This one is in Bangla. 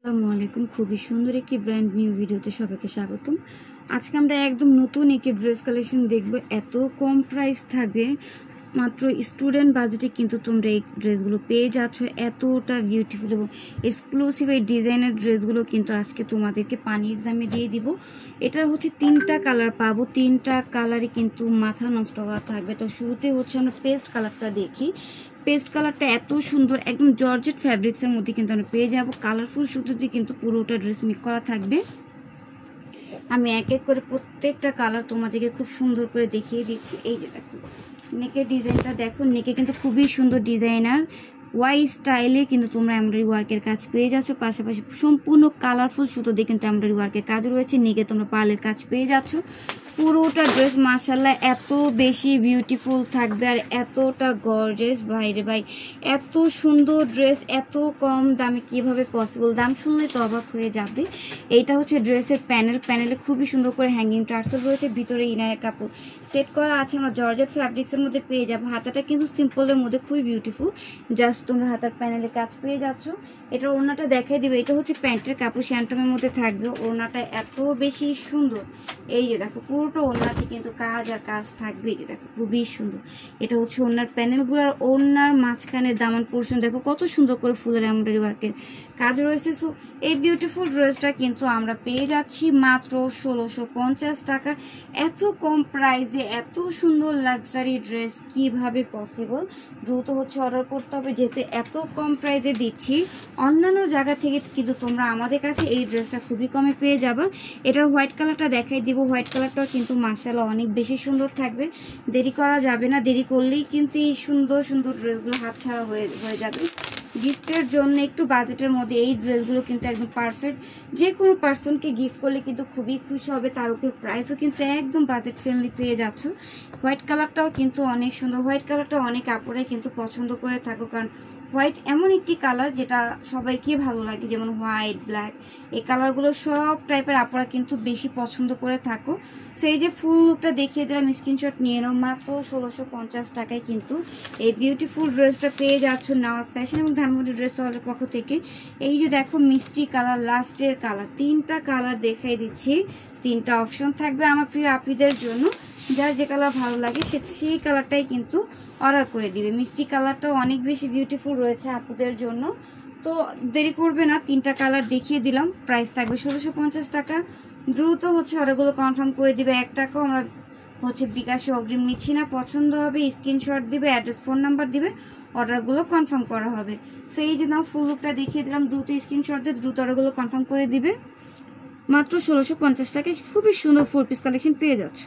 আসসালামু আলাইকুম। খুবই সুন্দর একটি ব্র্যান্ড নিউ ভিডিওতে সবাইকে স্বাগতম। আজকে আমরা একদম নতুন একটি ড্রেস কালেকশন দেখব। এত কম প্রাইস থাকবে, মাত্র স্টুডেন্ট বাজেটে কিন্তু তোমরা এই ড্রেসগুলো পেয়ে যাচ্ছ। এতটা বিউটিফুল এবং এক্সক্লুসিভ এই ডিজাইনের ড্রেসগুলো কিন্তু আজকে তোমাদেরকে পানির দামে দিয়ে দিব। এটা হচ্ছে 3টা কালার পাবো, 3টা কালারই কিন্তু মাথা নষ্ট করা থাকবে। তো শুরুতে হচ্ছে আমরা পেস্ট কালারটা দেখি। পেস্ট কালারটা এত সুন্দর, একদম জর্জেট ফ্যাব্রিক্সের মধ্যে কিন্তু আমরা পেয়ে যাবো। কালারফুল সুতোতে কিন্তু পুরোটা ড্রেস মেক করা থাকবে। আমি এক এক করে প্রত্যেকটা কালার তোমাদেরকে খুব সুন্দর করে দেখিয়ে দিচ্ছি। এই যে দেখো নেকের ডিজাইনটা, দেখো নেকে কিন্তু খুবই সুন্দর ডিজাইনার ওয়াই স্টাইলে কিন্তু তোমরা এমব্রয়ডারি ওয়ার্কের কাজ পেয়ে যাচ্ছ। পাশাপাশি সম্পূর্ণ কালারফুল সুতো দিয়ে কিন্তু এমব্রয়ডারি ওয়ার্কের কাজ রয়েছে। নেকে তোমরা পার্লের কাজ পেয়ে যাচ্ছ। পুরোটা ড্রেস মাশাআল্লাহ এত বেশি বিউটিফুল থাকবে আর এতটা গর্জিয়াস। ভাইরে ভাই, এত সুন্দর ড্রেস এত কম দামে কিভাবে পসিবল? দাম শুনলে তো অবাক হয়ে যাবে। এইটা হচ্ছে ড্রেসের প্যানেলে খুবই সুন্দর করে হ্যাঙ্গিং টার্সেল রয়েছে, ভিতরে ইনারের কাপড় সেট করা আছে। আমরা জর্জেট ফ্যাব্রিক্সের মধ্যে পেয়ে যাবো। হাতাটা কিন্তু সিম্পলের মধ্যে খুবই বিউটিফুল, জাস্ট তোমরা হাতার প্যানেলে কাজ পেয়ে যাচ্ছ। এটার ওড়নাটা দেখাই দিবে। এটা হচ্ছে প্যান্টের কাপড়, শ্যান্টমের মধ্যে থাকবে। ওড়নাটা এত বেশি সুন্দর। এই যে দেখো পুরোটা ওড়নাতে কিন্তু কাজ আর কাজ থাকবে। এই যে দেখো খুবই সুন্দর। এটা হচ্ছে ওড়নার প্যানেলগুলোর, ওড়নার মাঝখানের দামান পোর্শন দেখো কত সুন্দর করে ফুলের এমব্রয়ডারি ওয়ার্কের কাজ রয়েছে। সো এই বিউটিফুল ড্রেসটা কিন্তু আমরা পেয়ে যাচ্ছি মাত্র 1650 টাকা। এত কম প্রাইসে এত সুন্দর লাক্সারি ড্রেস কিভাবে পসিবল? দ্রুত হচ্ছে অর্ডার করতে হবে, যেহেতু এত কম প্রাইসে দিচ্ছি। অন্যান্য জায়গা থেকে কিন্তু তোমরা আমাদের কাছে এই ড্রেসটা খুবই কমে পেয়ে যাবে। এটার হোয়াইট কালারটা দেখাই দিব। হোয়াইট কালারটাও কিন্তু মাশাআল্লাহ অনেক বেশি সুন্দর থাকবে। দেরি করা যাবে না, দেরি করলেই কিন্তু এই সুন্দর সুন্দর ড্রেসগুলো হাতছাড়া হয়ে যাবে। গিফটের জন্য একটু বাজেটের মধ্যে এই ড্রেসগুলো কিন্তু একদম পারফেক্ট। যে কোনো পার্সনকে গিফট করলে কিন্তু খুবই খুশি হবে। তার উপর প্রাইসও কিন্তু একদম বাজেট ফ্রেন্ডলি পেয়ে যাচ্ছ। হোয়াইট কালারটাও কিন্তু অনেক সুন্দর। হোয়াইট কালারটা অনেক আপুরাই কিন্তু পছন্দ করে থাকো, কারণ হোয়াইট এমন একটি কালার যেটা সবাইকে ভালো লাগে, যেমন হোয়াইট, ব্ল্যাক, এই কালারগুলো সব টাইপের আপুরা কিন্তু বেশি পছন্দ করে থাকো। সেই যে ফুল লুকটা দেখিয়ে দিলাম, স্ক্রিনশট নিয়ে নাও। মাত্র 1650 টাকায় কিন্তু এই বিউটিফুল ড্রেসটা পেয়ে যাচ্ছ নওয়াজ ফ্যাশন এবং ধানমন্ডি ড্রেস হলের পক্ষ থেকে। এই যে দেখো মিষ্টি কালার, লাস্টের কালার, 3টা কালার দেখাই দিচ্ছি। 3টা অপশন থাকবে আমার প্রিয় আপুদের জন্য। যার যে কালার ভালো লাগে সেই কালারটাই কিন্তু অর্ডার করে দিবে। মিষ্টি কালারটাও অনেক বেশি বিউটিফুল রয়েছে আপুদের জন্য। তো দেরি করবে না, 3টা কালার দেখিয়ে দিলাম। প্রাইস থাকবে 1650 টাকা। দ্রুত হচ্ছে অর্ডারগুলো কনফার্ম করে দিবে। 1 টাকাও আমরা হচ্ছে বিকাশে অগ্রিম নিচ্ছি না। পছন্দ হবে স্ক্রিনশট দিবে, অ্যাড্রেস, ফোন নাম্বার দিবে, অর্ডারগুলো কনফার্ম করা হবে। সো এই যে নাও ফুল লুকটা দেখিয়ে দিলাম। দ্রুত স্ক্রিনশট দিয়ে দ্রুত অর্ডারগুলো কনফার্ম করে দিবে। মাত্র 1650 টাকায় খুবই সুন্দর 4 পিস কালেকশন পেয়ে যাচ্ছ।